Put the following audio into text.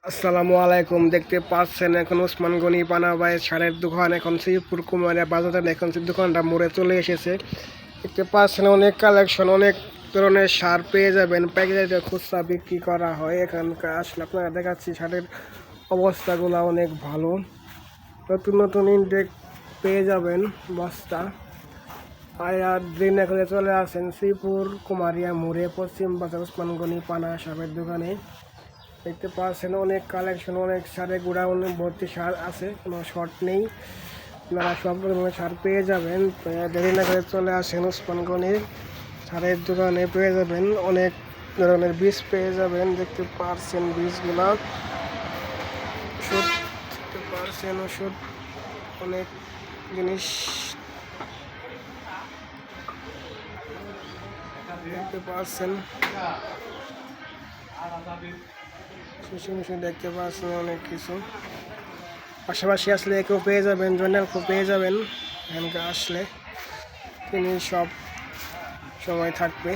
আসসালামু আলাইকুম। দেখতে পাচ্ছেন এখন ওসমান গনি পানা ভাইয়ের সারের দোকান, এখন শ্রীপুর কুমারিয়া বাজারে এখন দোকানটা মোড়ে চলে এসেছে। দেখতে পাচ্ছেন অনেক কালেকশন, অনেক ধরনের সার পেয়ে যাবেন। প্যাকেটে খুচরা বিক্রি করা হয়। এখানকার আসলে আপনারা দেখাচ্ছি সারের অবস্থাগুলো অনেক ভালো। নতুন নতুন ইনটেক পেয়ে যাবেন বস্তা। আর দিনে করে চলে আসেন শ্রীপুর কুমারিয়া মোড়ে পশ্চিম বাজার ওসমান গনি পানা সারের দোকানে। দেখতে পাচ্ছেন অনেক কালেকশন, অনেক সারে গুঁড়া, অনেক ভর্তি সার আছে, কোনো শর্ট নেই। আপনারা সব ধরনের সার পেয়ে যাবেন। দেরি না করে চলে আসেন ওসমান গনির সারের দোকানে, পেয়ে যাবেন অনেক ধরনের বীজ পেয়ে যাবেন। দেখতে পাচ্ছেন বীজগুলা, ওষুধ দেখতে পাচ্ছেন, ওষুধ অনেক জিনিস দেখতে পাচ্ছেন, দেখতে পাচ্ছেন অনেক কিছু। পাশাপাশি আসলে একেও পেয়ে যাবেন, জয়নালকেও পেয়ে যাবেন। এখানকার আসলে তিনি সব সময় থাকবে।